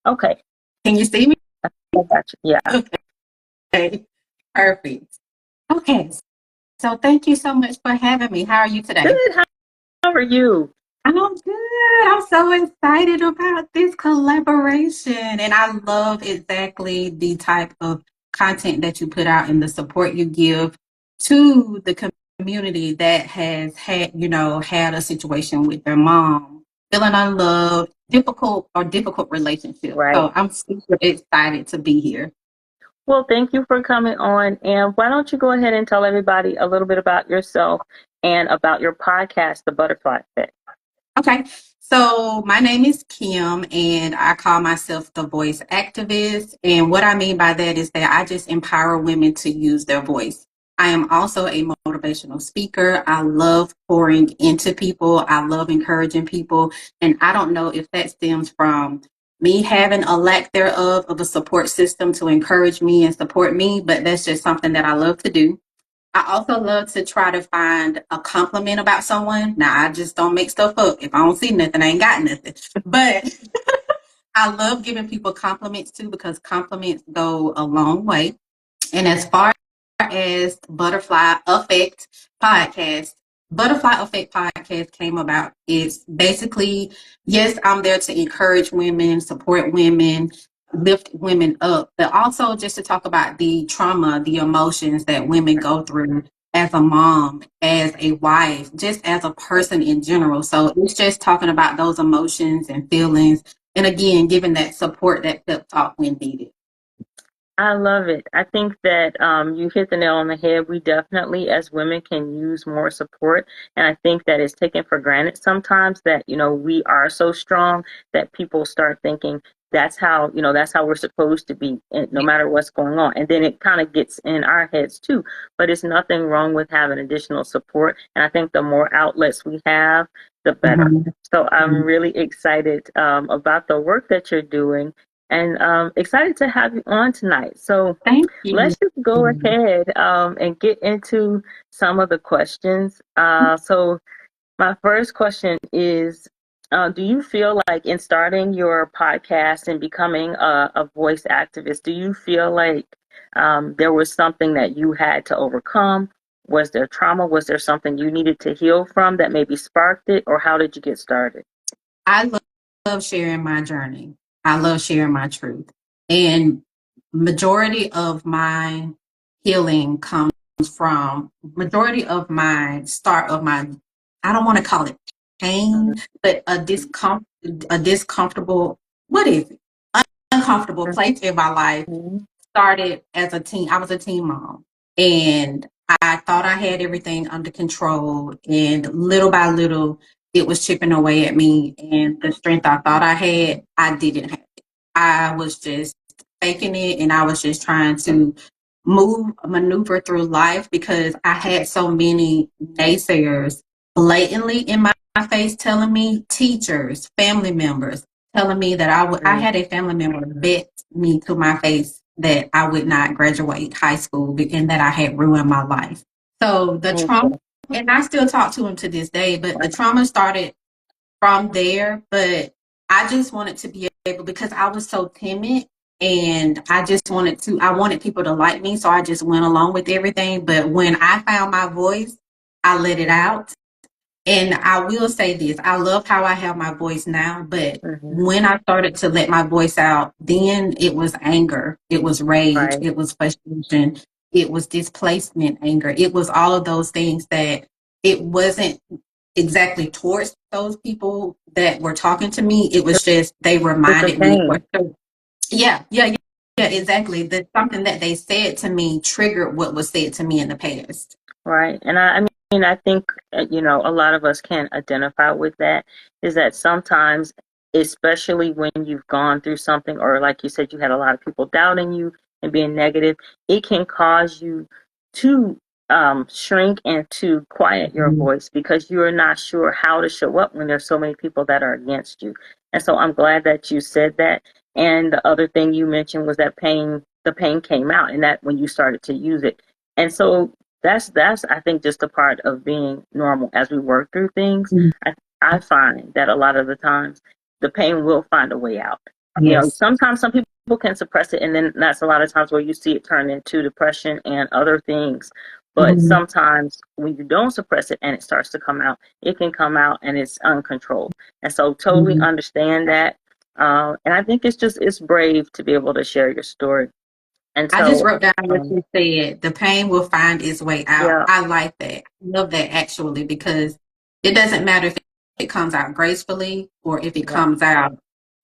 Okay. Can you see me? I got you. Yeah. Okay, perfect. Okay, so thank you so much for having me. How are you today? Good. How are you? I'm good. I'm so excited about this collaboration. And I love exactly the type of content that you put out and the support you give to the community that has had a situation with their mom, feeling unloved, difficult relationship. Right. So I'm super excited to be here. Well, thank you for coming on. And why don't you go ahead and tell everybody a little bit about yourself and about your podcast, The Butterfly Effect? Okay. So my name is Kim and I call myself the voice activist. And what I mean by that is that I just empower women to use their voice. I am also a motivational speaker. I love pouring into people. I love encouraging people. And I don't know if that stems from me having a lack thereof of a support system to encourage me and support me, but that's just something that I love to do. I also love to try to find a compliment about someone. Now, I just don't make stuff up. If I don't see nothing, I ain't got nothing. But I love giving people compliments too because compliments go a long way. And as far as Butterfly Effect podcast came about. It's basically, yes, I'm there to encourage women, support women, lift women up, but also just to talk about the trauma, the emotions that women go through as a mom, as a wife, just as a person in general. So it's just talking about those emotions and feelings. And again, giving that support, that pep talk when needed. I love it. I think that you hit the nail on the head. We definitely, as women, can use more support. And I think that it's taken for granted sometimes that, we are so strong that people start thinking that's how we're supposed to be, no matter what's going on. And then it kind of gets in our heads too. But it's nothing wrong with having additional support. And I think the more outlets we have, the better. Mhm. So I'm really excited about the work that you're doing and excited to have you on tonight. So Thank you. let's just go ahead and get into some of the questions. So my first question is, do you feel like in starting your podcast and becoming a voice activist, do you feel like there was something that you had to overcome? Was there trauma? Was there something you needed to heal from that maybe sparked it? Or how did you get started? I love sharing my journey. I love sharing my truth. And majority of my healing comes from majority of my start of my, I don't want to call it pain, but a discomfortable, what is it? Uncomfortable place in my life Mhm. started as a teen. I was a teen mom and I thought I had everything under control. And little by little, it was chipping away at me. And the strength I thought I had, I didn't have it. I was just faking it and I was just trying to maneuver through life because I had so many naysayers blatantly in my face telling me, teachers, family members, telling me that I Mm. had a family member bet me to my face that I would not graduate high school and that I had ruined my life. So the trauma, Okay. and I still talk to him to this day, but the trauma started from there. But I just wanted to be able, because I was so timid and I wanted people to like me. So I just went along with everything. But when I found my voice, I let it out. And I will say this, I love how I have my voice now, but Hmm. when I started to let my voice out, then it was anger, it was rage, Right. it was frustration, it was displacement anger. It was all of those things that it wasn't exactly towards those people that were talking to me. It was just, they It's a reminded me, or pain. yeah, exactly. That something that they said to me triggered what was said to me in the past. Right. And I mean, I think, a lot of us can identify with that, is that sometimes, especially when you've gone through something, or like you said, you had a lot of people doubting you and being negative, it can cause you to shrink and to quiet your Mhm. voice because you're not sure how to show up when there's so many people that are against you. And so I'm glad that you said that. And the other thing you mentioned was that the pain came out and that when you started to use it. And so that's I think just a part of being normal as we work through things. I, I find that a lot of the times the pain will find a way out. Yes. sometimes some people can suppress it, and then that's a lot of times where you see it turn into depression and other things. But Mhm. sometimes when you don't suppress it and it starts to come out, it can come out and it's uncontrolled. And so totally Mhm. understand that. And I think it's brave to be able to share your story. And I just so, wrote down what um, you said. The pain will find its way out. yeah, I like that. I love that actually because it doesn't matter if it comes out gracefully or if it yeah, comes out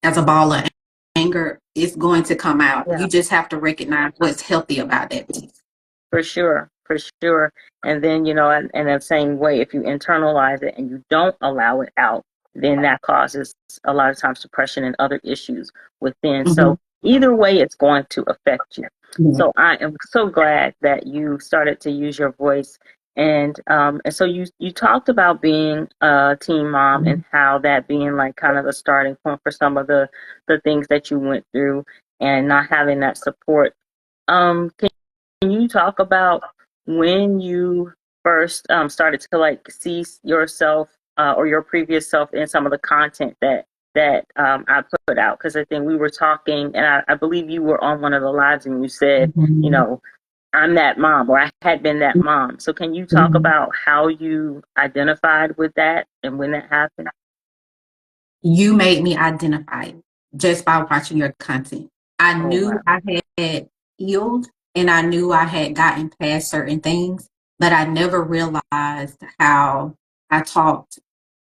as a ball of anger, it's going to come out. yeah. You just have to recognize what's healthy about that piece. For sure, for sure. And then, in the same way, if you internalize it and you don't allow it out, then that causes a lot of times depression and other issues within. Mm-hmm. So either way, it's going to affect you. Yeah. So I am so glad that you started to use your voice. And so you talked about being a teen mom and how that being like kind of a starting point for some of the things that you went through and not having that support. Can you talk about when you first started to like see yourself or your previous self in some of the content that I put out? Because I think we were talking, and I believe you were on one of the lives, and you said, you Mhm. know, I'm that mom, or I had been that mom. So can you talk Mhm. about how you identified with that and when that happened? You made me identify just by watching your content. I Oh knew wow, I had healed and I knew I had gotten past certain things, but I never realized how I talked.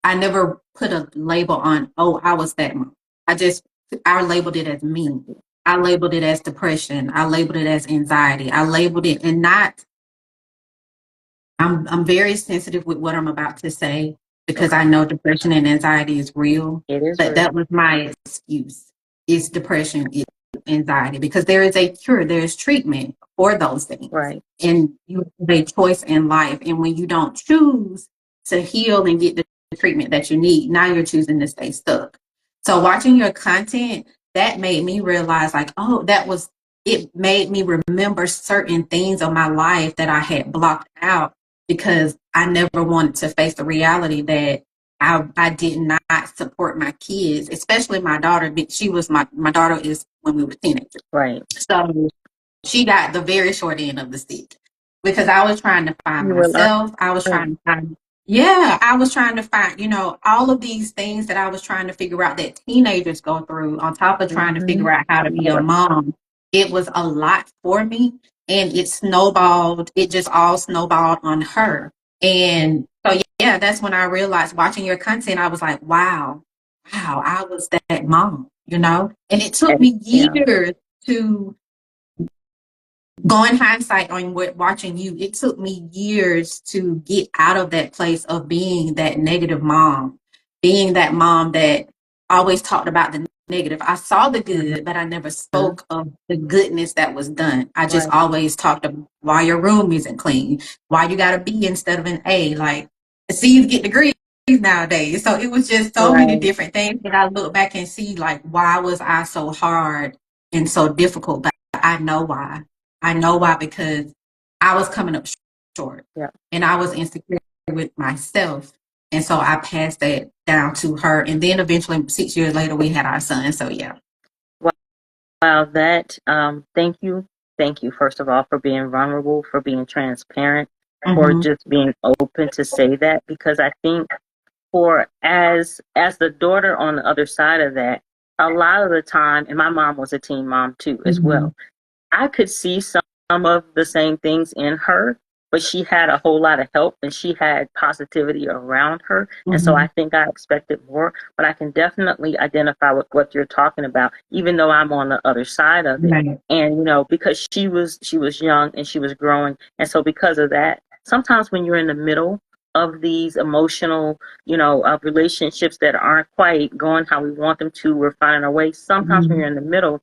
I never put a label on, oh, I was that mom. I labeled it as me. I labeled it as depression. I labeled it as anxiety. I labeled it and not I'm very sensitive with what I'm about to say because I okay, know depression and anxiety is real, it is but that real, was my excuse. It's depression, it's anxiety because there is a cure, there is treatment for those things. right, And you have a choice in life. And when you don't choose to heal and get the treatment that you need, now you're choosing to stay stuck. So watching your content, that made me realize like, oh, it made me remember certain things of my life that I had blocked out because I never wanted to face the reality that I did not support my kids, especially my daughter. She was my daughter is when we were teenagers. right. So she got the very short end of the stick because I was trying to find You were myself. I was learning, trying to find, yeah, I was trying to find, all of these things that I was trying to figure out that teenagers go through on top of trying to hmm figure out how to be a mom. It was a lot for me and it snowballed. It just all snowballed on her. And so, yeah, that's when I realized watching your content, I was like, wow, I was that mom. And it took me yeah, years to going hindsight on watching you, it took me years to get out of that place of being that negative mom, being that mom that always talked about the negative. I saw the good, but I never mhm, spoke of the goodness that was done. I just right, always talked about why your room isn't clean, why you got a B instead of an A. Like, C's get degrees nowadays. So it was just so many right. different things that I look back and see, like, why was I so hard and so difficult? But I know why. I know why because I was coming up short Yeah. and I was insecure with myself. And so I passed that down to her. And then eventually, 6 years later, we had our son. So, yeah. Wow, that thank you first of all for being vulnerable, for being transparent, for Mm-hmm. just being open to say that because I think for as the daughter on the other side of that, a lot of the time, and my mom was a teen mom too as Mm-hmm. well. I could see some of the same things in her, but she had a whole lot of help and she had positivity around her. And so Mm-hmm. I think I expected more, but I can definitely identify with what you're talking about, even though I'm on the other side of it. Right. And because she was young and she was growing. And so because of that, sometimes when you're in the middle of these emotional, of relationships that aren't quite going how we want them to, we're finding our way. Sometimes when Mm-hmm. you're in the middle,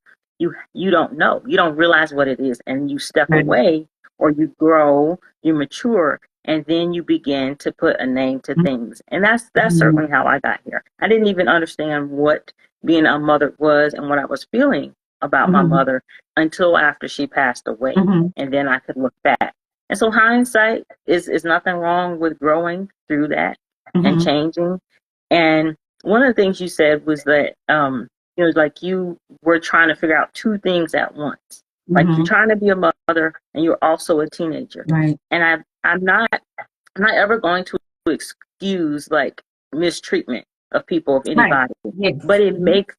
you don't know, you don't realize what it is, and you step Right. away or you grow, you mature, and then you begin to put a name to things. And that's Mm-hmm. certainly how I got here. I didn't even understand what being unmothered was and what I was feeling about my Mm-hmm. mother until after she passed away, Mm-hmm. and then I could look back. And so hindsight is nothing wrong with growing through that and Mm-hmm. changing. And one of the things you said was that like you were trying to figure out two things at once. Like you're Mm-hmm. trying to be a mother and you're also a teenager. Right. And I'm not ever going to excuse like mistreatment of people, of Right. anybody, Yes. but it makes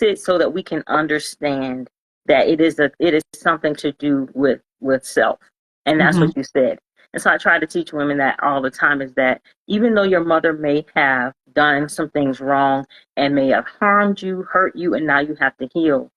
it so that we can understand that it is something to do with self, and that's Mm-hmm. what you said. And so I try to teach women that all the time, is that even though your mother may have done some things wrong and may have harmed you, hurt you, and now you have to heal,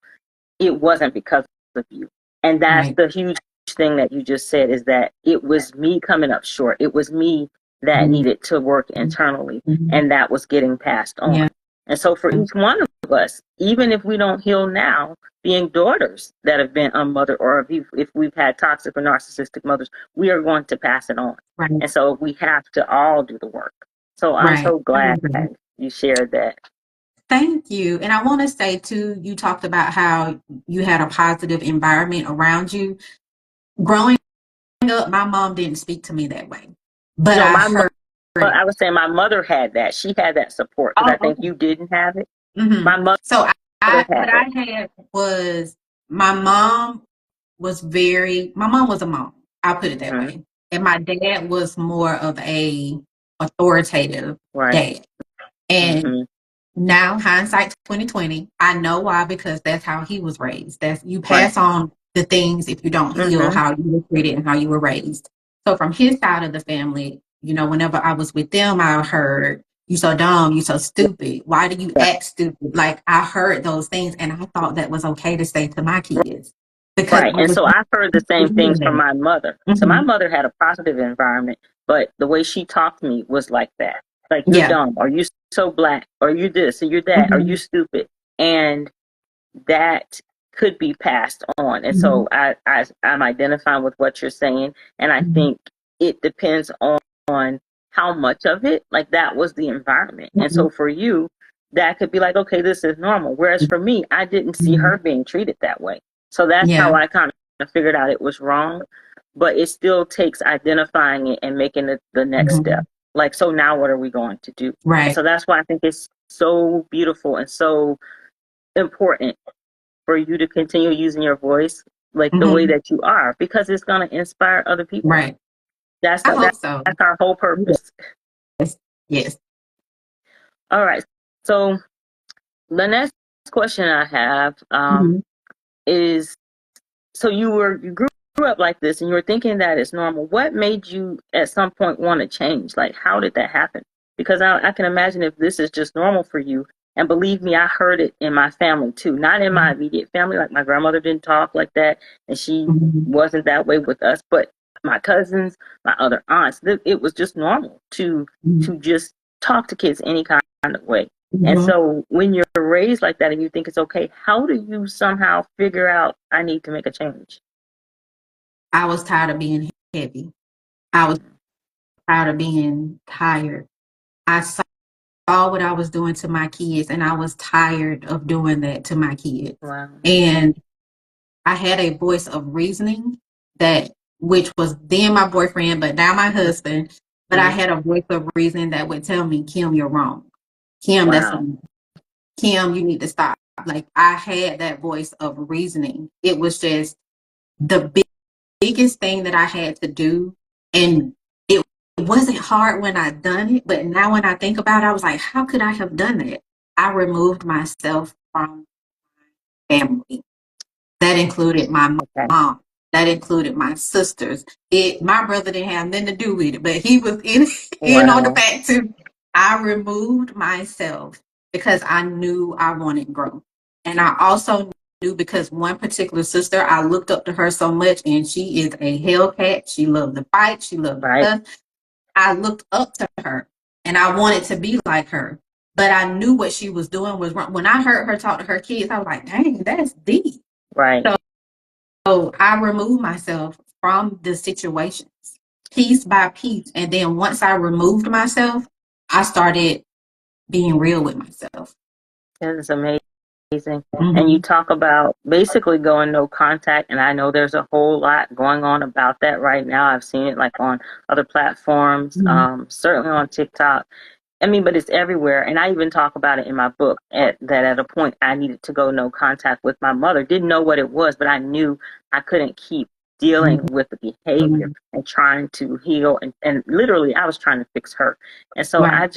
it wasn't because of you. And that's Right. the huge thing that you just said, is that it was me coming up short. It was me that Mm-hmm. needed to work internally, Mm-hmm. and that was getting passed on. Yeah. And so for each one of us, even if we don't heal now, being daughters that have been unmothered, or if we've had toxic or narcissistic mothers, we are going to pass it on. Right. And so we have to all do the work. So I'm Right. so I glad agree. you shared that. Thank you. And I want to say too, you talked about how you had a positive environment around you. Growing up, my mom didn't speak to me that way, but No, I heard it. I was saying my mother had that. She had that support, because Oh, I think okay. you didn't have it. Hmm. My mother So had what it. I had was my mom my mom was a mom. I'll put it that Hmm. way. And my dad was more of a authoritative Right. dad. And Hmm. now hindsight 2020, I know why, because that's how he was raised. That's you Right. pass on the things if you don't heal Hmm. how you were treated and how you were raised. So from his side of the family, whenever I was with them, I heard, "You so dumb, you so stupid. Why do you Yeah. act stupid?" Like I heard those things and I thought that was okay to say to my kids because Right. I And was so I've heard the same things hearing from that. my mother. So my Hmm. mother had a positive environment, but the way she talked to me was like that. Like, you're Yeah. dumb, or you so black, or you this, or you're that, or you Hmm. stupid. And that could be passed on. And Hmm. so I'm identifying with what you're saying. And I Hmm. think it depends on how much of it, like, that was the environment. And Hmm. so for you, that could be like, okay, this is normal. Whereas for me, I didn't see Hmm. her being treated that way. So that's how Yeah. I kind of figured out it was wrong. But it still takes identifying it and making it the next Hmm. step. Like, so now what are we going to do? And Right. so that's why I think it's so beautiful and so important for you to continue using your voice like the way Hmm. that you are, because it's going to inspire other people. Right. That's I hope so. that's our whole purpose. Yes. Yes. All right. So the next question I have Mhm. is, so you grew up like this and you were thinking that it's normal. What made you at some point want to change? Like, how did that happen? Because I can imagine if this is just normal for you. And believe me, I heard it in my family too. Not in my Mhm. immediate family. Like, my grandmother didn't talk like that, and she Mhm. wasn't that way with us. But my cousins, my other aunts, it was just normal Mhm. to just talk to kids any kind of way. And Mhm. so when you're raised like that and you think it's okay, how do you somehow figure out, I need to make a change? I was tired of being heavy. I was tired of being tired. I saw what I was doing to my kids, and I was tired of doing that to my kids. Wow. And I had a voice of reasoning that, which was then my boyfriend, but now my husband. But I Mhm. had a voice of reason that would tell me, "Kim, you're wrong. Kim, that's Wow. wrong. Kim, you need to stop." Like I had that voice of reasoning. It was just the biggest thing that I had to do. And it wasn't hard when I done it, but now when I think about it, I was like, how could I have done that? I removed myself from family. That included my Okay. mom. That included my sisters. My brother didn't have nothing to do with it, but he was in on the Wow. fact too. I removed myself because I knew I wanted growth. And I also knew, because one particular sister, I looked up to her so much, and she is a Hellcat. She loved to fight. She loved to Right. cuss. I looked up to her and I wanted to be like her. But I knew what she was doing was wrong. When I heard her talk to her kids, I was like, dang, that's deep. Right. So I removed myself from the situations piece by piece. And then once I removed myself, I started being real with myself. That is amazing. And you Hmm. talk about basically going no contact, and I know there's a whole lot going on about that right now. I've seen it like on other platforms, Hmm. certainly on TikTok. I mean, but it's everywhere. And I even talk about it in my book that at a point I needed to go no contact with my mother. Didn't know what it was, but I knew I couldn't keep dealing with the behavior Mhm. and trying to heal. And literally, I was trying to fix her. And so Right.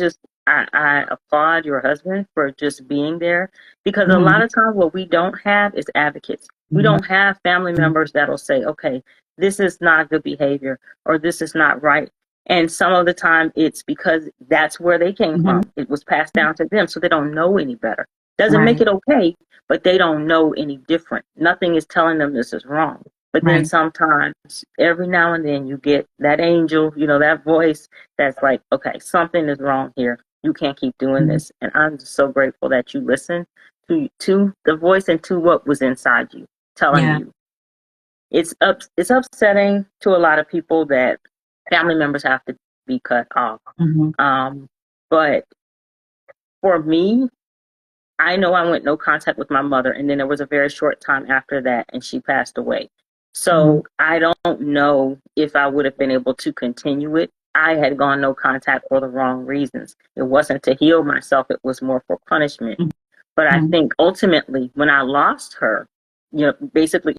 I applaud your husband for just being there, because a lot Mhm. of times what we don't have is advocates. We Mhm. don't have family members that'll say, okay, this is not good behavior or this is not right. And some of the time it's because that's where they came Mhm. from. It was passed down to them, so they don't know any better. Doesn't make Right. it okay, but they don't know any different. Nothing is telling them this is wrong. But then Right. sometimes, every now and then, you get that angel, that voice that's like, okay, something is wrong here. You can't keep doing Mhm. this. And I'm just so grateful that you listened to the voice and to what was inside you telling Yeah. you. It's upsetting to a lot of people that family members have to be cut off. Mhm. Um, but for me, I know I went no contact with my mother, and then there was a very short time after that, and she passed away. Mhm. So I don't know if I would have been able to continue it. I had gone no contact for the wrong reasons. It wasn't to heal myself, it was more for punishment. But I Mhm. think ultimately, when I lost her, basically,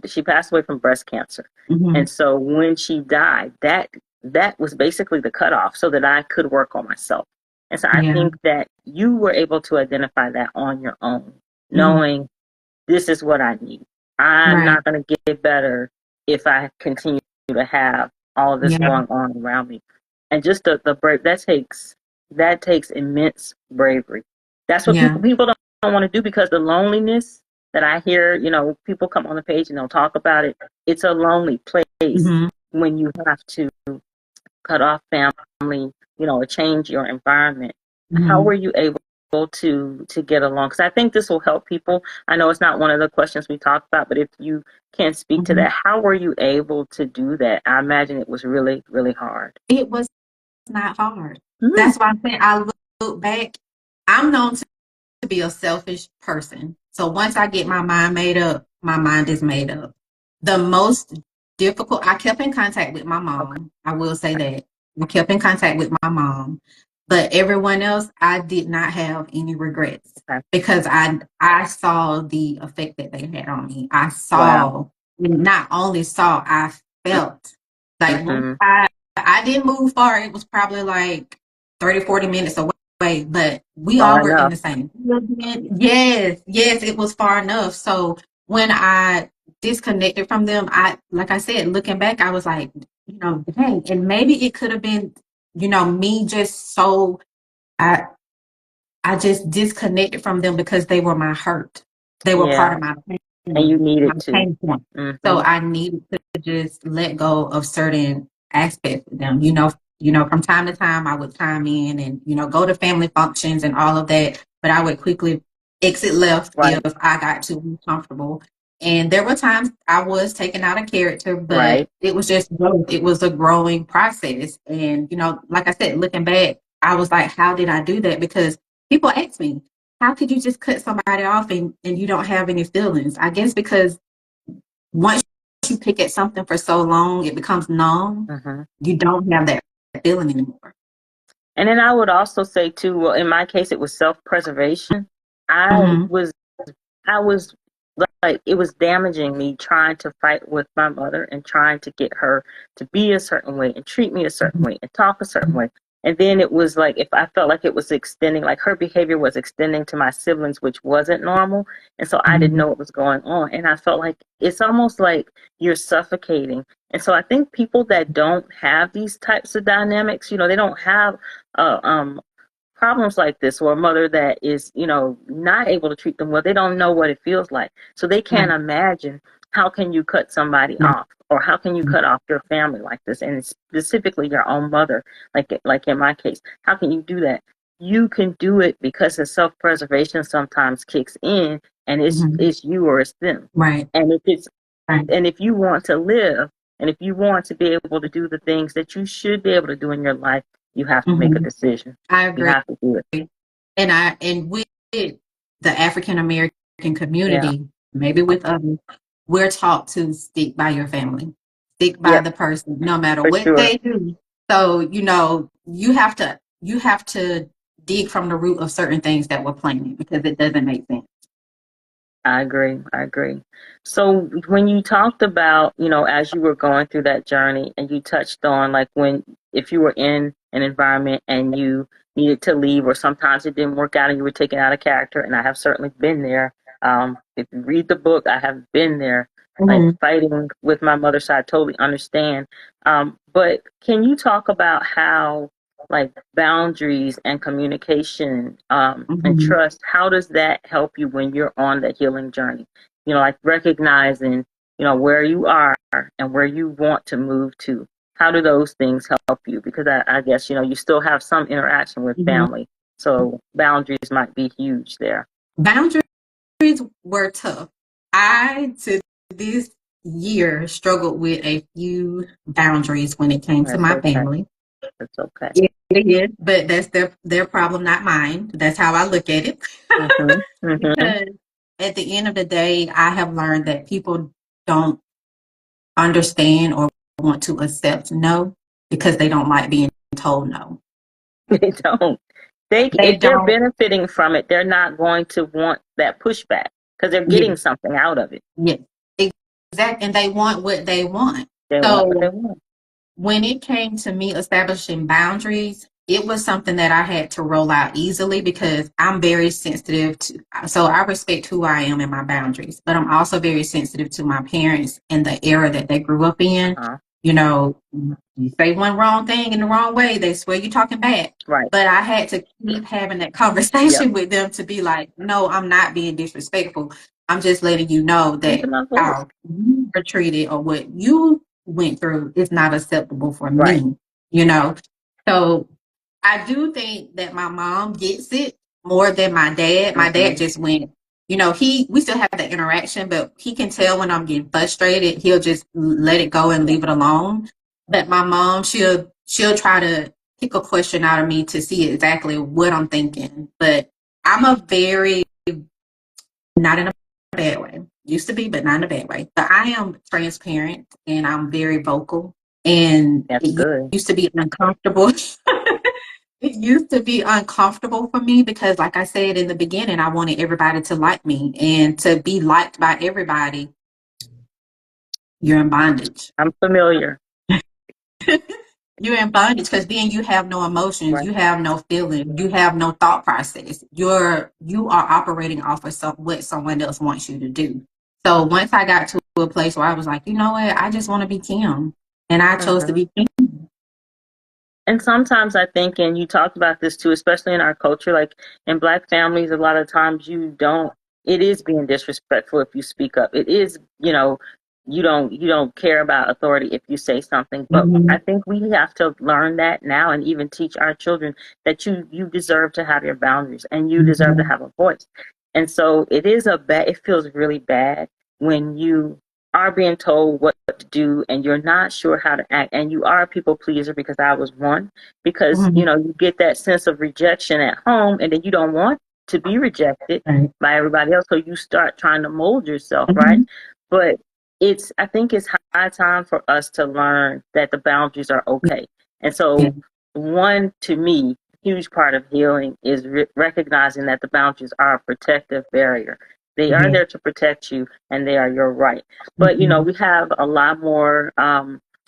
she passed away from breast cancer, Mhm. and so when she died, that was basically the cutoff, so that I could work on myself. And so I Yeah. think that you were able to identify that on your own, Mhm. knowing this is what I need. I'm Right. not going to get better if I continue to have all this Yeah. going on around me. And just the brave that takes immense bravery. That's what Yeah. people don't want to do, because the loneliness that I hear, people come on the page and they'll talk about it. It's a lonely place Mhm. when you have to cut off family, or change your environment. How were Mhm. you able to get along? Because I think this will help people. I know it's not one of the questions we talked about, but if you can speak to Mhm. that, how were you able to do that? I imagine it was really, really hard. It was not hard. Mm, That's why I'm saying I look back. I'm known to be a selfish person. So once I get my mind made up, my mind is made up. The most difficult, I kept in contact with my okay. mom. I will say that. I kept in contact with my mom. But everyone else, I did not have any regrets Okay. because I saw the effect that they had on me. I Wow. saw, not only saw, I felt like Mm-hmm. I didn't move far. It was probably like 30, 40 minutes away, but we all Far were in enough. the same building. Yes, yes, it was far enough. So when I disconnected from them, like I said, looking back, I was like, dang, and maybe it could have been, me just so I I just disconnected from them because they were my hurt. They were part Yeah. of my And you pain, my needed to. pain point. So Mm-hmm. I needed to just let go of certain aspects of them. From time to time I would chime in and, go to family functions and all of that, but I would quickly exit left if Right. I got too uncomfortable. And there were times I was taken out of character, but Right. it was just growth. It was a growing process. And, like I said, looking back, I was like, how did I do that? Because people ask me, how could you just cut somebody off and you don't have any feelings? I guess because once you pick at something for so long, it becomes numb. Mm-hmm. You don't have that feeling anymore. And then I would also say too, well, in my case, it was self-preservation. I Mm-hmm. was I was like, it was damaging me trying to fight with my mother and trying to get her to be a certain way and treat me a certain way and talk a certain way. And then it was like, if I felt like it was extending, like her behavior was extending to my siblings, which wasn't normal. And so I didn't Mm-hmm. know what was going on. And I felt like it's almost like you're suffocating. And so I think people that don't have these types of dynamics, they don't have uh, um, problems like this, or a mother that is, not able to treat them well, they don't know what it feels like. So they can't Right. imagine how can you cut somebody Right. off, or how can you cut off your family like this, and specifically your own mother, like in my case. How can you do that? You can do it because the self-preservation sometimes kicks in, and it's Mm-hmm. it's you or it's them. Right. And if it's Right. and if you want to live, and if you want to be able to do the things that you should be able to do in your life, you have to make a Mm-hmm. decision. I You agree. have to do it. And with the African American Yeah. community, maybe with others, we're taught to stick by your family, stick by Yep. the person, no matter For what sure. they do. So, you have to. you have to dig from the root of certain things that were planted because it doesn't make sense. I agree. I agree. So when you talked about, as you were going through that journey and you touched on like if you were in an environment and you needed to leave or sometimes it didn't work out and you were taken out of character, and I have certainly been there. If you read the book, I have been there, like Mm-hmm. fighting with my mother, so I totally understand. But can you talk about how like boundaries and communication and Mm-hmm. trust, how does that help you when you're on the healing journey? Like recognizing, where you are and where you want to move to. How do those things help you? Because I guess, you still have some interaction with Mm-hmm. family. So boundaries might be huge there. Boundaries were tough. I, to this year, struggled with a few boundaries when it came to That's my okay. family. That's okay. It is, but that's their problem, not mine. That's how I look at it. Mm-hmm. Mm-hmm. Because at the end of the day, I have learned that people don't understand or want to accept no because they don't like being told no. They don't. They If they're don't. benefiting from it, they're not going to want that pushback because they're Yeah, getting something out of it. yeah, exactly. And they want what they want. They want what they So want. when it came to me establishing boundaries, it was something that I had to roll out easily because I'm very sensitive to, so I respect who I am and my boundaries, but I'm also very sensitive to my parents and the era that they grew up in. Uh-huh. You know, you say one wrong thing in the wrong way, they swear you're talking back. Right. But I had to keep having that Yep. conversation with them to be like, no, I'm not being disrespectful. I'm just letting you know that Using my voice. how you were treated or what you went through is not acceptable for Right. me, you know? So I do think that my mom gets it more than my dad. My Mm-hmm. dad just went, we still have that interaction, but he can tell when I'm getting frustrated. He'll just let it go and leave it alone. But my mom, she'll try to pick a question out of me to see exactly what I'm thinking. But I'm a very, not in a bad way. Used to be, but not in a bad way. But I am transparent and I'm very vocal. And That's it good. used to be uncomfortable. It used to be uncomfortable for me because, like I said in the beginning, I wanted everybody to like me. And to be liked by everybody, you're in bondage. I'm familiar. You're in bondage because then you have no emotions, Right. you have no feeling, you have no thought process. You are operating off of what someone else wants you to do. So once I got to a place where I was like, you know what, I just want to be Kim, and I chose to Mm-hmm. be Kim. And sometimes I think, and you talked about this too, especially in our culture, like in Black families, a lot of times it is being disrespectful if you speak up. It is, you don't care about authority if you say something. But I Mhm. think we have to learn that now and even teach our children that you deserve to have your boundaries and you deserve to Mhm. have a voice. And so it feels really bad when you are being told what to do and you're not sure how to act and you are a people pleaser, because I was one, because Mhm. you get that sense of rejection at home and then you don't want to be rejected Right. by everybody else, so you start trying to mold yourself, right? Mhm. But I think it's high time for us to learn that the boundaries are okay. And Yeah. so one, to me, huge part of healing is recognizing that the boundaries are a protective barrier. They are Yeah. there to protect you and they are your right. But Mhm. we have a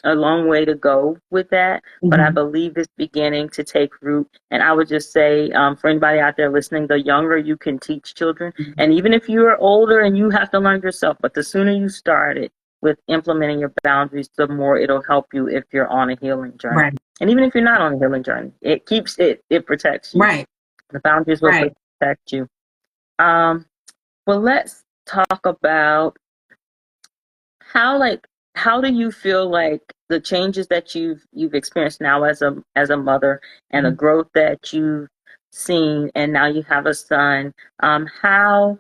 long way to go with that. But I Mhm. believe it's beginning to take root. And I would just say, for anybody out there listening, the younger you can teach children, and even if you are older and you have to learn yourself, but the sooner you start it with implementing your boundaries, the more it'll help you if you're on a healing journey. Right. And even if you're not on a healing journey, it protects you. Right. The boundaries will Right. protect you. Um, well, let's talk about how like how do you feel like the changes that you've experienced now as a mother and the Mhm. growth that you've seen, and now you have a son. How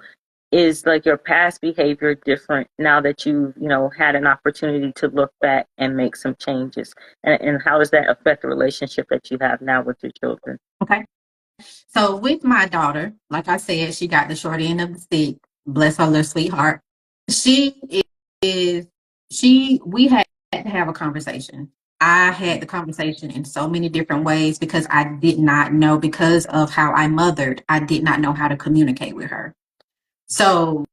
is like your past behavior different now that you've had an opportunity to look back and make some changes, and how does that affect the relationship that you have now with your children? Okay. So with my daughter, like I said, she got the short end of the stick. Bless her little sweetheart. She is we had to have a conversation. I had the conversation in so many different ways because I did not know, because of how I mothered, I did not know how to communicate with her. So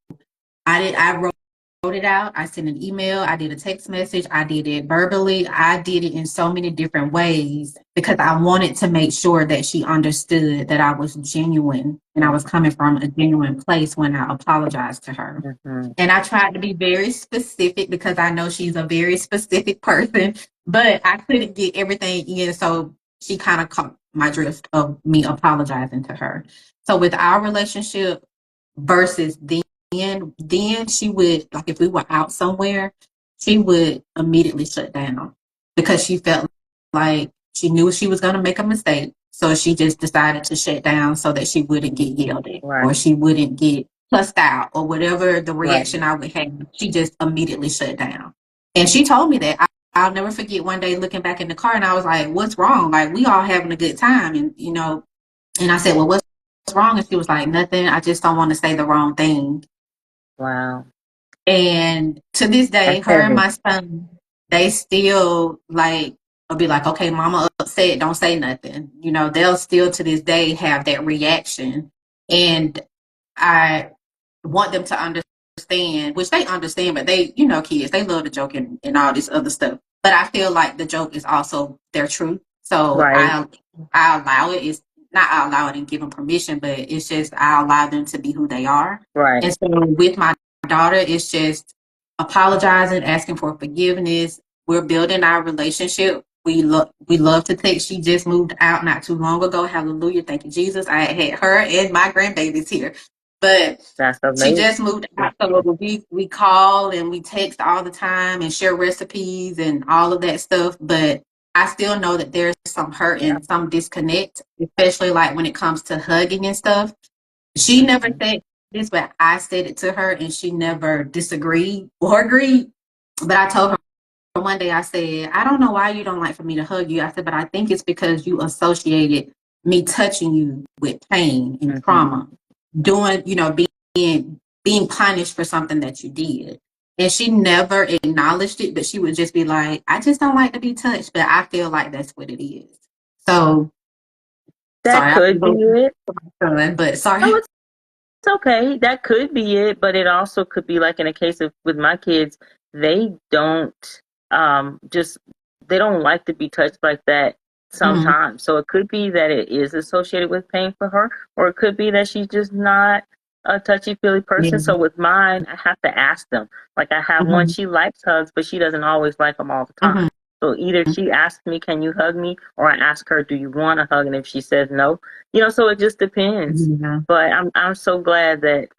I wrote it out. I sent an email. I did a text message. I did it verbally. I did it in so many different ways because I wanted to make sure that she understood that I was genuine and I was coming from a genuine place when I apologized to her. Mm-hmm. And I tried to be very specific because I know she's a very specific person, but I couldn't get everything in. So she kind of caught my drift of me apologizing to her. So with our relationship versus then she would, like, if we were out somewhere, she would immediately shut down because she felt like she knew she was going to make a mistake. So she just decided to shut down so that she wouldn't get yelled at or Right. she wouldn't get cussed out or whatever the Right. reaction I would have. She just immediately shut down. And she told me that. I'll never forget one day looking back in the car and I was like, what's wrong? Like, we all having a good time. And, and I said, well, what's wrong? And she was like, nothing. I just don't want to say the wrong thing. Wow. And to this day, That's her and heavy. my son, they still like will be like, okay, mama upset, don't say nothing. They'll still to this day have that reaction. And I want them to understand, which they understand, but they, kids, they love the joke and all this other stuff. But I feel like the joke is also their truth. So Right. I allow it. It's not I allow it and give them permission, but it's just I allow them to be who they are. Right. And so with my daughter, it's just apologizing, asking for forgiveness. We're building our relationship. We love to text. She just moved out not too long ago. Hallelujah. Thank you, Jesus. I had her and my grandbabies here. But That's she amazing. just moved out, so we call and we text all the time and share recipes and all of that stuff. But I still know that there's some hurt Yeah. and some disconnect, especially like when it comes to hugging and stuff. She never Mm-hmm. said this, but I said it to her, and she never disagreed or agreed. But I told her one day, I said, I don't know why you don't like for me to hug you. I said, but I think it's because you associated me touching you with pain and Mm-hmm. trauma, doing, being punished for something that you did. And she never acknowledged it, but she would just be like, I just don't like to be touched, but I feel like that's what it is. So That sorry, I could can be go it. on, but No, sorry. it's okay. That could be it, but it also could be like in a case of with my kids, they don't just they don't like to be touched like that Mhm, sometimes. So it could be that it is associated with pain for her, or it could be that she's just not a touchy-feely person. yeah, So with mine, I have to ask them. Like I have one, mhm, she likes hugs, but she doesn't always like them all the time. mhm, So either she asks me, "Can you hug me?" or I ask her, "Do you want a hug?" And if she says no, so it just depends. yeah. But I'm so glad that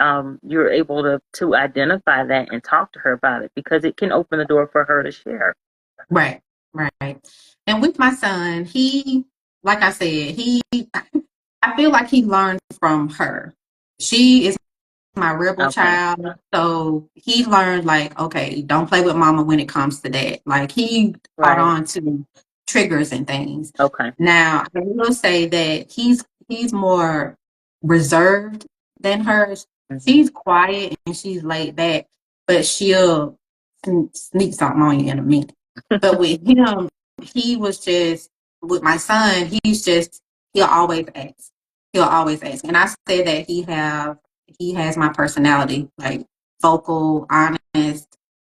you're able to identify that and talk to her about it because it can open the door for her to share. Right, right. And with my son, like I said, I feel like he learned from her. She is my rebel Okay. child. So he learned, like, okay, don't play with mama when it comes to that. Like, he caught Right. on to triggers and things. Okay. Now, I will say that he's more reserved than her. Hmm. She's quiet and she's laid back, but she'll sneak something on you in a minute. But with him, he was just with my son. He'll always ask. He'll always ask, and I say that he has my personality, like vocal, honest.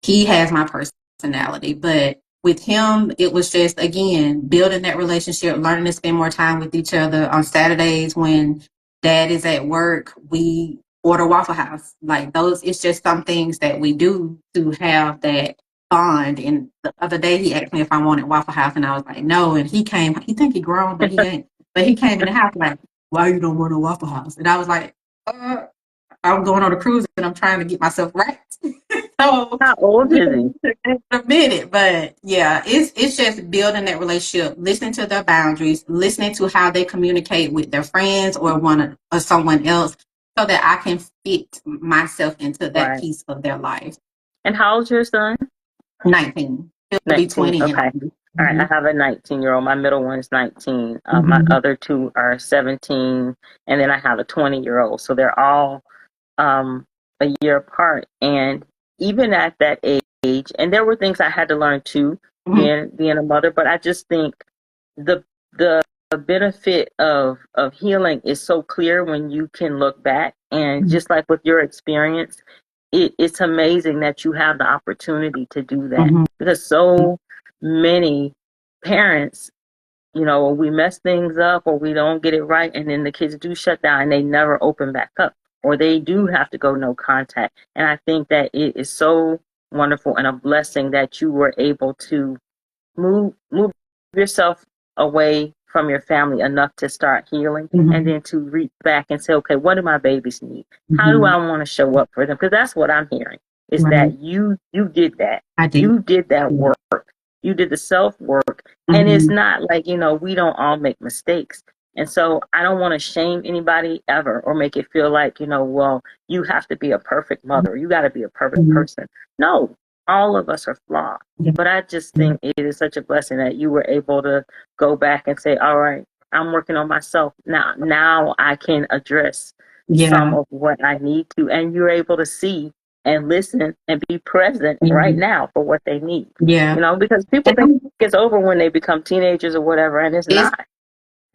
He has my personality, but with him, it was just again building that relationship, learning to spend more time with each other. On Saturdays when dad is at work, we order Waffle House. Like those, it's just some things that we do to have that bond. And the other day, he asked me if I wanted Waffle House, and I was like, no. And he came. He think he grown, but he ain't. But he came in the house like, why you don't want a Waffle House? And I was like, I'm going on a cruise and I'm trying to get myself right. So How old we is he? can get in a minute, but yeah, it's just building that relationship, listening to their boundaries, listening to how they communicate with their friends or one or someone else, so that I can fit myself into that Right. piece of their life. And how old's your son? 19, he'll be 19. 20 in Okay. August. All right. I Mhm. have a 19-year-old. My middle one's 19. My Mhm. other two are 17. And then I have a 20-year-old. So they're all a year apart. And even at that age, and there were things I had to learn too, Mhm. being a mother. But I just think the the benefit of healing is so clear when you can look back, and just like with your experience, it's amazing that you have the opportunity to do that, Mhm. because so many parents, we mess things up or we don't get it right, and then the kids do shut down and they never open back up, or they do have to go no contact. And I think that it is so wonderful and a blessing that you were able to move yourself away from your family enough to start healing, and Mhm. then to reach back and say, okay, what do my babies need? How do Mhm. I want to show up for them? Because that's what I'm hearing, is Right. that you did that. I did. You did that Yeah. work. You did the self work. And it's Mhm. not like, we don't all make mistakes. And so I don't want to shame anybody ever, or make it feel like, well, you have to be a perfect mother. You got to be a perfect Mhm. person. No, all of us are flawed. Yeah. But I just think it is such a blessing that you were able to go back and say, all right, I'm working on myself now. Now I can address some Yeah. of what I need to. And you're able to see and listen and be present right Mhm. now for what they need. Yeah. Because people And think it's over when they become teenagers or whatever, and it's it's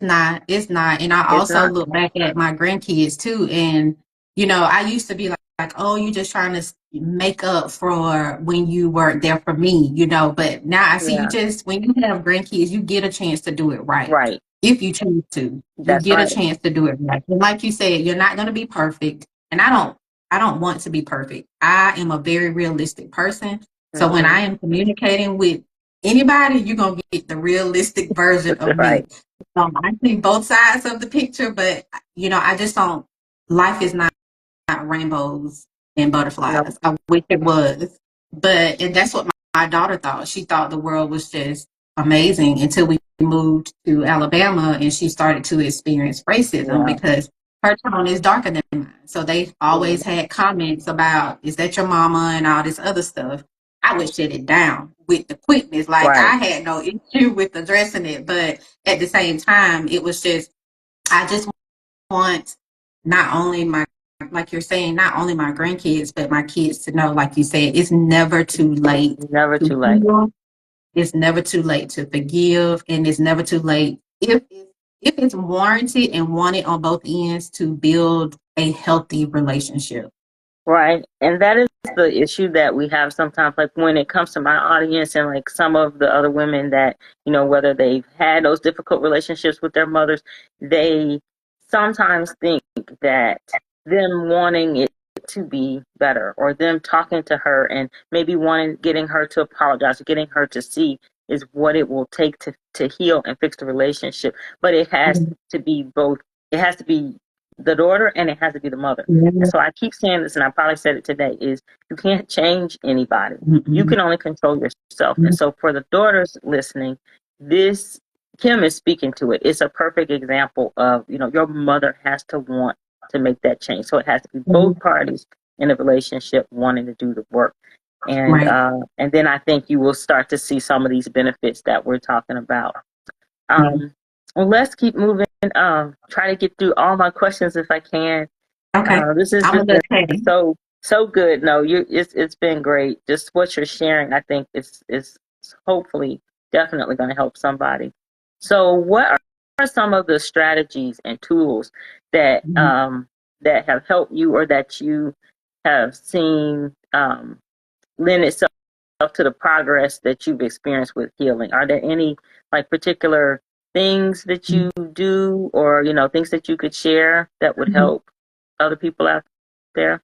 not. it's not. And I It's also not. look back at my grandkids too. And, I used to be like, oh, you just trying to make up for when you weren't there for me, but now I see you Yeah. just, when you have grandkids, you get a chance to do it right. Right. If you choose to, you That's get a right. chance to do it right. And like you said, you're not going to be perfect. And I don't want to be perfect. I am a very realistic person. So when Mm-hmm. I am communicating with anybody, you're going to get the realistic version of Right. me. I see both sides of the picture, but I just don't. Life is not rainbows and No. butterflies. I wish it was, but and that's what my daughter thought. She thought the world was just amazing until we moved to Alabama and she started to experience racism Yeah. because her tone is darker than mine. So they Yeah. always had comments about, "Is that your mama?" and all this other stuff. I would shut it down with the quickness. Like Right. I had no issue with addressing it, but at the same time, it was just I just want not only my like you're saying, not only my grandkids, but my kids to know, like you said, it's never too late Never to too late. heal. It's never too late to forgive, and it's never too late if it's warranted and wanted on both ends to build a healthy relationship. Right. And that is the issue that we have sometimes, like when it comes to my audience and like some of the other women that, whether they've had those difficult relationships with their mothers, they sometimes think that them wanting it to be better, or them talking to her and maybe getting her to apologize, or getting her to see, is what it will take to heal and fix the relationship. But it has Mhm. to be both. It has to be the daughter and it has to be the mother. And Yeah. so I keep saying this, and I probably said it today, is you can't change anybody. You Mm-mm. can only control yourself. And so for the daughters listening, this Kim is speaking to it. It's a perfect example of, your mother has to want to make that change. So it has to be both Mhm. parties in a relationship wanting to do the work. Right. And then I think you will start to see some of these benefits that we're talking about. Yeah. Um, well, let's keep moving. Try to get through all my questions if I can. Okay. This has I'm a just little been petty. so good. No, it's been great. Just what you're sharing, I think is hopefully definitely going to help somebody. So, what are some of the strategies and tools that Mhm. that have helped you, or that you have seen lend itself to the progress that you've experienced with healing? Are there any like particular things that you do, or things that you could share that would Mhm. help other people out there?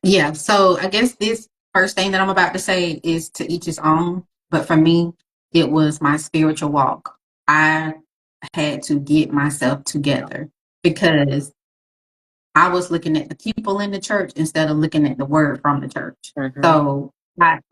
Yeah, so I guess this first thing that I'm about to say is to each his own. But for me, it was my spiritual walk. I had to get myself together because I was looking at the people in the church instead of looking at the word from the church. Mhm. So,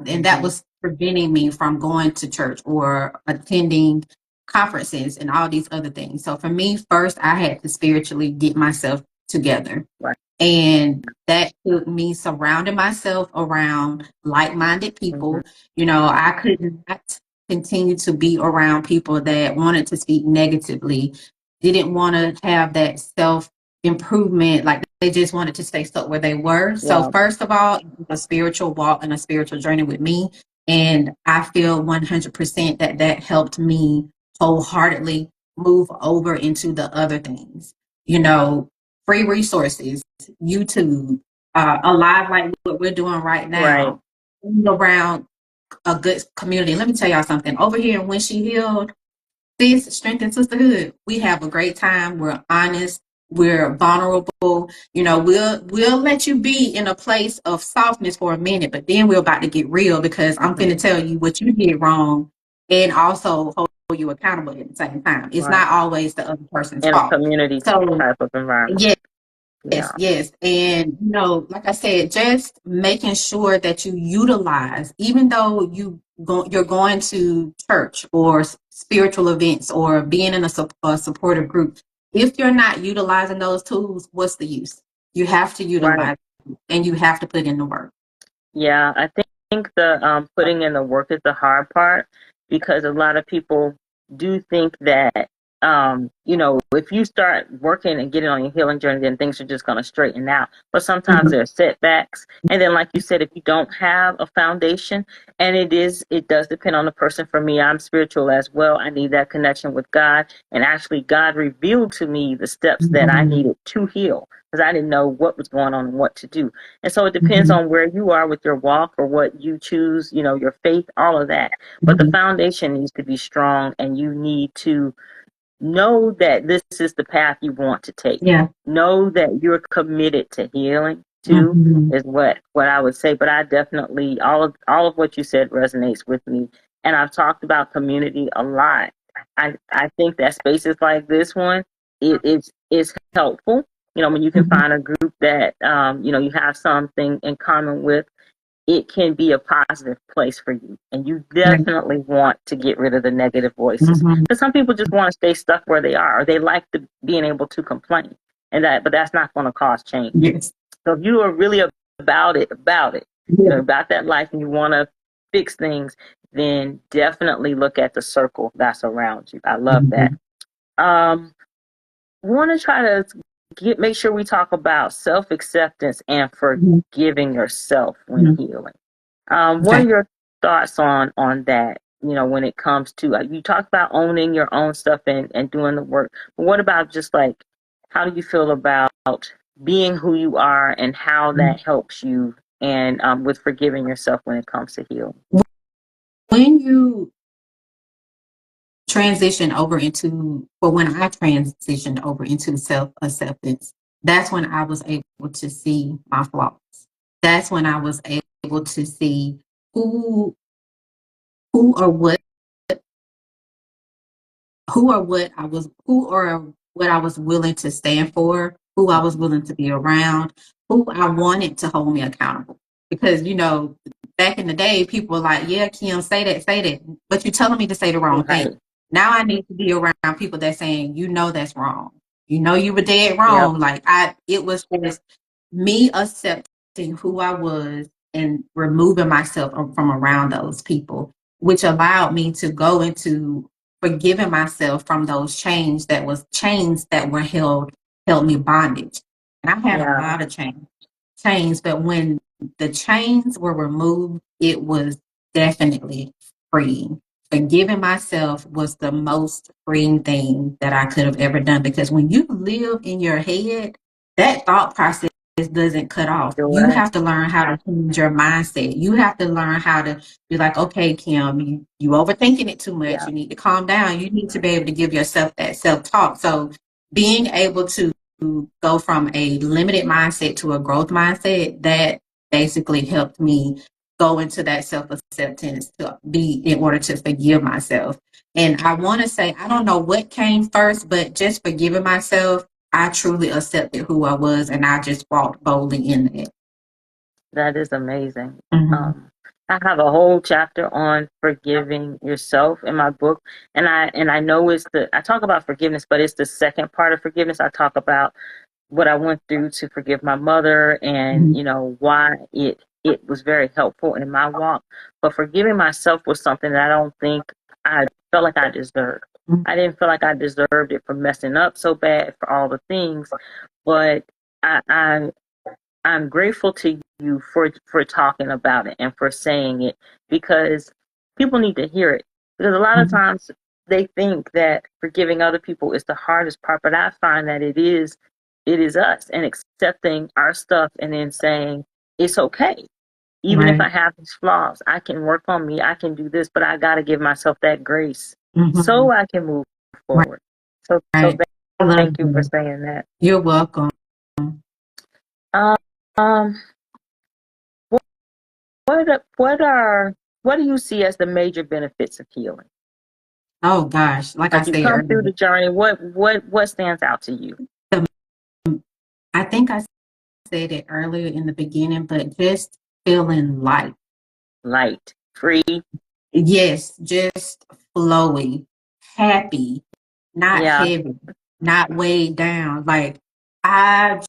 and that was preventing me from going to church or attending conferences and all these other things. So for me, first, I had to spiritually get myself together. Right. And that took me surrounding myself around like minded Mhm. people. I could not continue to be around people that wanted to speak negatively, didn't want to have that self improvement, like they just wanted to stay stuck where they were. So, Yeah. first of all, a spiritual walk and a spiritual journey with me. And I feel 100% that that helped me wholeheartedly move over into the other things. You know, free resources, YouTube, alive like what we're doing right Right. now, being around a good community. Let me tell y'all something. Over here in When She Healed, this strength and sisterhood, we have a great time. We're honest. We're vulnerable. You know, we'll let you be in a place of softness for a minute, but then we're about to get real because I'm finna Hmm. tell you what you did wrong and also hold you accountable at the same time. It's Right. not always the other person's In a fault. community So type of environment. yeah, Yeah. yes, yes. And you know, like I said, just making sure that you utilize, even though you're going to church or spiritual events or being in a supportive group. If you're not utilizing those tools, what's the use? You have to Right. utilize them, and you have to put in the work. Yeah, I think the putting in the work is the hard part because a lot of people do think that if you start working and getting on your healing journey, then things are just going to straighten out. But sometimes Mhm, there are setbacks, and then, like you said, if you don't have a foundation, and it does depend on the person. For me, I'm spiritual as well. I need that connection with God, and actually, God revealed to me the steps that I mhm, needed to heal because I didn't know what was going on and what to do. And so it depends mhm, on where you are with your walk or what you choose, your faith, all of that. But the mhm. foundation needs to be strong and you need to know that this is the path you want to take. Yeah. Know that you're committed to healing too Mhm, is what I would say. But I definitely all of what you said resonates with me. And I've talked about community a lot. I think that spaces like this one is helpful. When you can mhm. find a group that you have something in common with, it can be a positive place for you. And you Yeah. definitely want to get rid of the negative voices. Mhm. Because some people just want to stay stuck where they are, or they like being able to complain. But that's not going to cause change. Yes. So if you are really about it, Yeah. about that life and you want to fix things, then definitely look at the circle that's around you. I love that. Mhm, Um, want to try to make sure we talk about self acceptance and mhm, forgiving yourself when mhm. healing. What are Okay. your thoughts on that? When it comes to you talk about owning your own stuff and doing the work, but what about just like how do you feel about being who you are and how that helps you and with forgiving yourself when it comes to healing? When you transition over into, well, when I transitioned over into self acceptance, that's when I was able to see my flaws. That's when I was able to see who, who or what, who or what I was willing to stand for, who I was Mhm. willing to be around, who I wanted to hold me accountable. Because, you know, back in the day, people were like, yeah, Kim, say that. But you're telling me to say the wrong thing. Right. Now I need to be around people that saying, you know, that's wrong. You know, you were dead Yep. wrong. It was just me accepting who I was and removing myself from around those people, which allowed me to go into forgiving myself from those chains that were held me bondage. And I had a Yeah. lot of chains, but when the chains were removed, it was definitely freeing. Forgiving myself was the most freeing thing that I could have ever done because when you live in your head, that thought process doesn't cut off. You're You right. have to learn how to change your mindset. You have to learn how to be like, okay, Kim, you overthinking it too much. Yeah. You need to calm down. You need to be able to give yourself that self talk. So being able to go from a limited mindset to a growth mindset, that basically helped me go into that self acceptance to be in order to forgive myself. And I want to say, I don't know what came first, but just forgiving myself, I truly accepted who I was and I just walked boldly in it. That is amazing. Mm-hmm. Um, I have a whole chapter on forgiving yourself in my book, and I know I talk about forgiveness, but it's the second part of forgiveness. I talk about what I went through to forgive my mother, and Mm-hmm. why it was very helpful in my walk. But forgiving myself was something that I don't think I felt like I deserved. I didn't feel like I deserved it for messing up so bad for all the things, but I I'm grateful to you for talking about it and for saying it, because people need to hear it. Because a lot of Mhm. times they think that forgiving other people is the hardest part, but I find that it is us, and accepting our stuff and then saying it's okay. Even if I Right. have these flaws, I can work on me. I can do this, but I got to give myself that grace Hmm. so I can move Right. forward. So Right. I love thank you for you. saying that. You're welcome. Um, um, what do you see as the major benefits of healing? Oh gosh, like I Like, you said come through earlier, the journey, what stands out to you? the, I think I said it earlier in the beginning, but just feeling light. Light, free, Yes, just flowy, happy, not yeah. heavy, not weighed down. Like I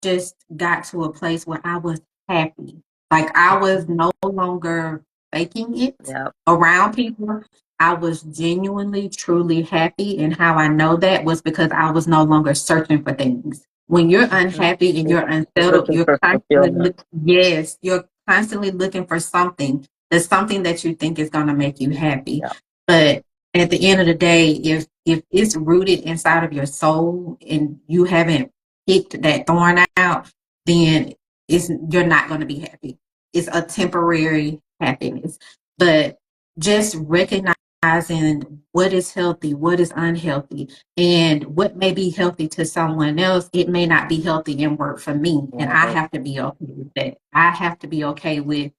just got to a place where I was happy. Like I was no longer faking it Yeah. around people. I was genuinely, truly happy. And how I know that was because I was no longer searching for things. When you're Mhm. unhappy and you're You're unsettled, looking you're for constantly fulfillment. yes, you're constantly looking for something. There's something that you think is going to make you happy. Yeah. But at the end of the day, if it's rooted inside of your soul and you haven't picked that thorn out, then you're not going to be happy. It's a temporary happiness. But just recognizing what is healthy, what is unhealthy, and what may be healthy to someone else, it may not be healthy and work for me. And I Right. have to be okay with that. I have to be okay with,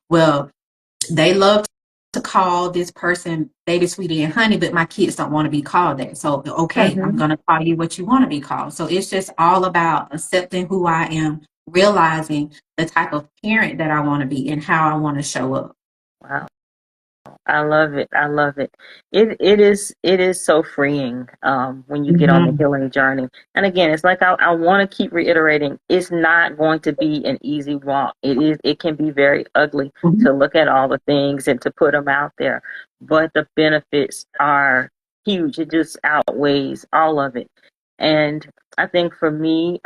well, they love to call this person baby, sweetie, and honey, but my kids don't want to be called that. So, okay, I'm Hmm. going to call you what you want to be called. So it's just all about accepting who I am, realizing the type of parent that I want to be and how I want to show up. Wow. I love it. I love it. It is so freeing when you get on the Mm-hmm. healing journey. And again, it's like I want to keep reiterating, it's not going to be an easy walk. It can be very ugly Mm-hmm. to look at all the things and to put them out there. But the benefits are huge. It just outweighs all of it. And I think for me,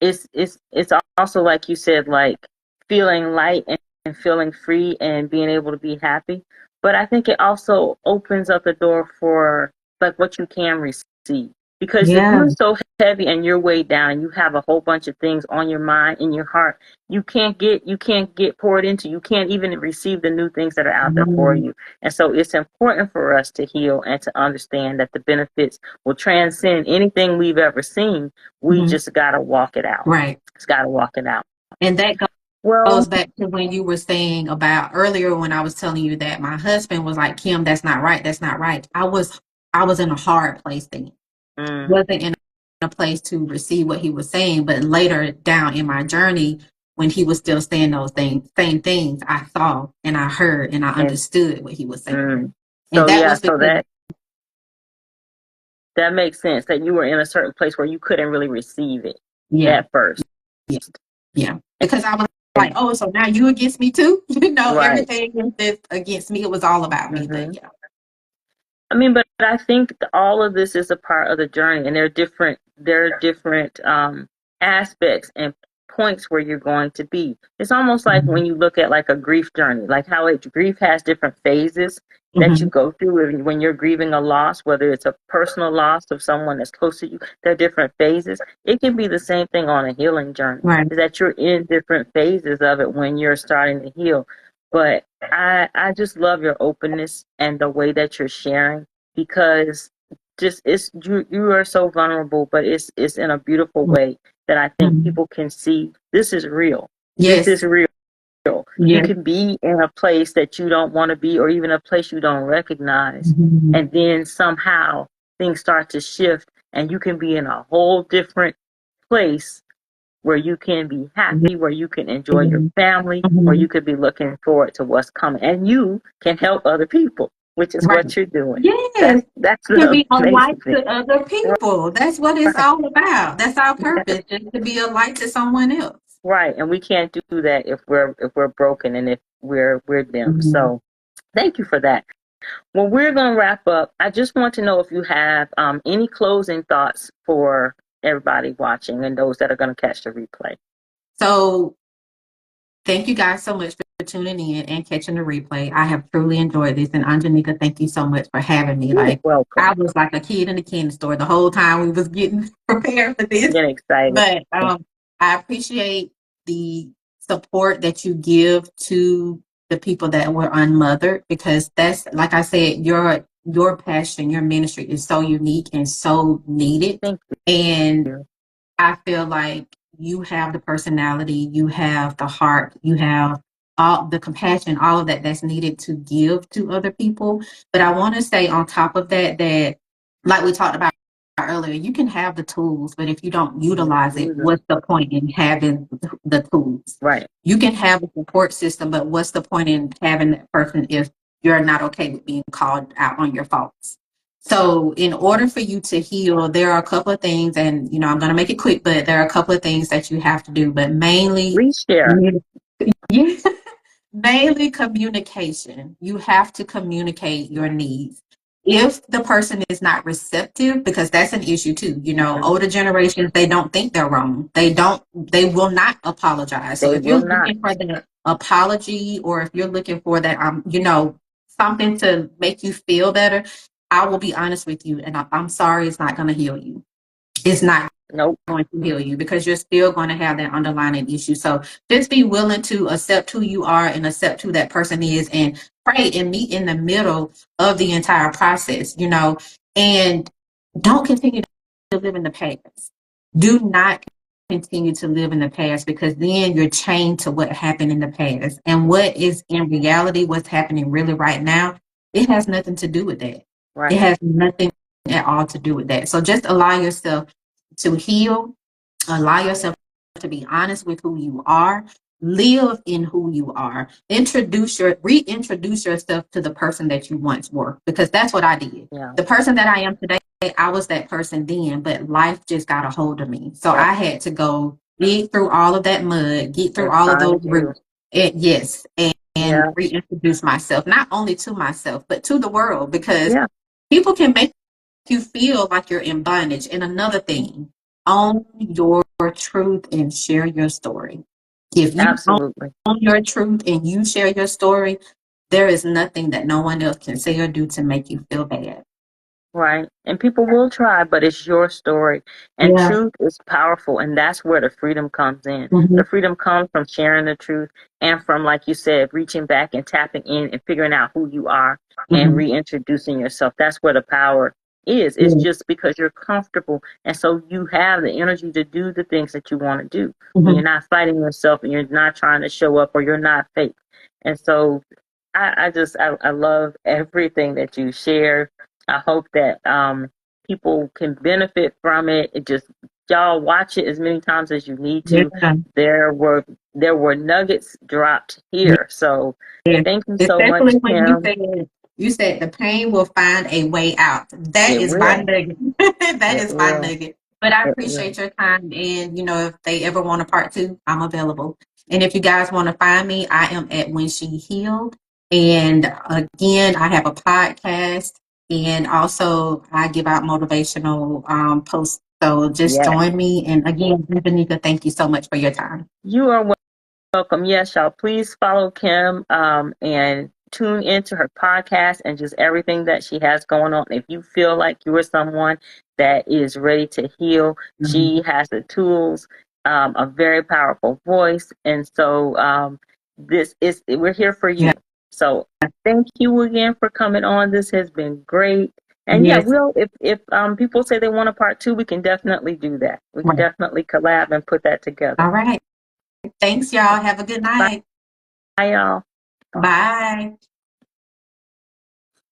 it's also like you said, like feeling light and feeling free and being able to be happy. But I think it also opens up the door for like what you can receive. Because if Yeah. you're so heavy and you're weighed down and you have a whole bunch of things on your mind, in your heart, you can't get poured into. You can't even receive the new things that are out there for Mm-hmm. you. And so it's important for us to heal and to understand that the benefits will transcend anything we've ever seen. We Mm-hmm. just gotta walk it out. Right. Just gotta walk it out. And that Well, goes back to when you were saying about earlier when I was telling you that my husband was like, Kim, that's not right. That's not right. I was in a hard place then. mm, Wasn't in a place to receive what he was saying, but later down in my journey, when he was still saying those same things, I saw and I heard and I and understood what he was saying. mm. And So that yeah, was so because, that makes sense that you were in a certain place where you couldn't really receive it yeah, at first. yeah, yeah. Because I was like, And oh, so now you against me too? right. Everything is just against me. It was all about me. But Hmm. yeah. I mean, but I think all of this is a part of the journey, and there are different aspects and points where you're going to be. It's almost like Mhm. when you look at like a grief journey, like how grief has different phases that you Mhm. go through when you're grieving a loss, whether it's a personal loss of someone that's close to you. There are different phases. It can be the same thing on a healing journey, Right. is that you're in different phases of it when you're starting to heal. But I just love your openness and the way that you're sharing, because just you are so vulnerable, but it's in a beautiful way that I think Mhm. people can see this is real. This is Yes. real. You Yes. can be in a place that you don't want to be, or even a place you don't recognize, Mhm. and then somehow things start to shift and you can be in a whole different place where you can be happy, where you can enjoy your family, where you Mhm. could be looking forward to what's coming, and you can help other people, which is Right. what you're doing. That's Yes. that's To the be a light amazing thing, to other people. That's what it's right? all about. That's our Yes, purpose, just to be a light to someone else. right. And we can't do that if we're broken and if we're dim. Mhm. So thank you for that. Well, we're gonna wrap up. I just want to know if you have any closing thoughts for everybody watching and those that are going to catch the replay. So thank you guys so much for tuning in and catching the replay. I have truly enjoyed this. And Anjanika, thank you so much for having me. You're Like, I welcome. was like a kid in the candy store the whole time we was getting prepared for this. Getting excited. But I appreciate the support that you give to the people that were unmothered, because that's, like I said, your passion, your ministry is so unique and so needed. Thank And you. I feel like you have the personality, you have the heart, you have all the compassion, all of that that's needed to give to other people. But I want to say on top of that, that like we talked about earlier, you can have the tools, but if you don't utilize it, Use them. what's the point in having the tools? Right. You can have a support system, but what's the point in having that person if you're not okay with being called out on your faults? So, in order for you to heal, there are a couple of things, and I'm going to make it quick, but there are a couple of things that you have to do. But mainly, Reshare. yeah, mainly communication. You have to communicate your needs. If the person is not receptive, because that's an issue too. Mhm. Older generations, they don't think they're wrong. They will not apologize. So They if you're will not. looking for that apology, or if you're looking for that, something to make you feel better, I will be honest with you, and I'm sorry, it's not going to heal you. It's not Nope. going to heal you, because you're still going to have that underlying issue. So just be willing to accept who you are and accept who that person is, and pray and meet in the middle of the entire process, and don't continue to live in the past. Do not continue to live in the past, because then you're chained to what happened in the past. And what is in reality, what's happening really right now, it has nothing to do with that. It Right. has nothing at all to do with that. So just allow yourself to heal, allow yourself to be honest with who you are, live in who you are, reintroduce yourself to the person that you once were, because that's what I did. Yeah. The person that I am today, I was that person then, but life just got a hold of me. So Yep. I had to go get through all of that mud, get through And all of those find you. roots. Yes, and Yeah. reintroduce myself, not only to myself, but to the world, because Yeah. people can make you feel like you're in bondage. And another thing, own your truth and share your story. If you Absolutely. own your truth and you share your story, there is nothing that no one else can say or do to make you feel bad. Right. And people will try, but it's your story. And Yeah. truth is powerful. And that's where the freedom comes in. Mm-hmm. The freedom comes from sharing the truth and from, like you said, reaching back and tapping in and figuring out who you are and Mm-hmm. reintroducing yourself. That's where the power is. It's Yeah. just because you're comfortable. And so you have the energy to do the things that you want to do when Mm-hmm. you're not fighting yourself and you're not trying to show up or you're not fake. And so I love everything that you share. I hope that people can benefit from it. It just y'all watch it as many times as you need to. Yeah. There were there were nuggets dropped here. So Yeah. thank you so much, Especially when Kim. you said the pain will find a way out. That It is my will. nugget. That It is my will. nugget. But I It will. appreciate your time. And if they ever want a part two, I'm available. And if you guys want to find me, I am at When She Healed. And again, I have a podcast, and also I give out motivational posts. So just Yes. join me. And again, Benika, thank you so much for your time. You are welcome. Yes, y'all. Please follow Kim and tune into her podcast and just everything that she has going on. If you feel like you are someone that is ready to heal, Mhm. she has the tools, a very powerful voice. And so we're here for Yeah. you. So thank you again for coming on. This has been great. And yeah, Yes. if people say they want a part two, we can definitely do that. We can Right. definitely collab and put that together. All right. Thanks, y'all. Have a good Bye, night. y'all. Bye.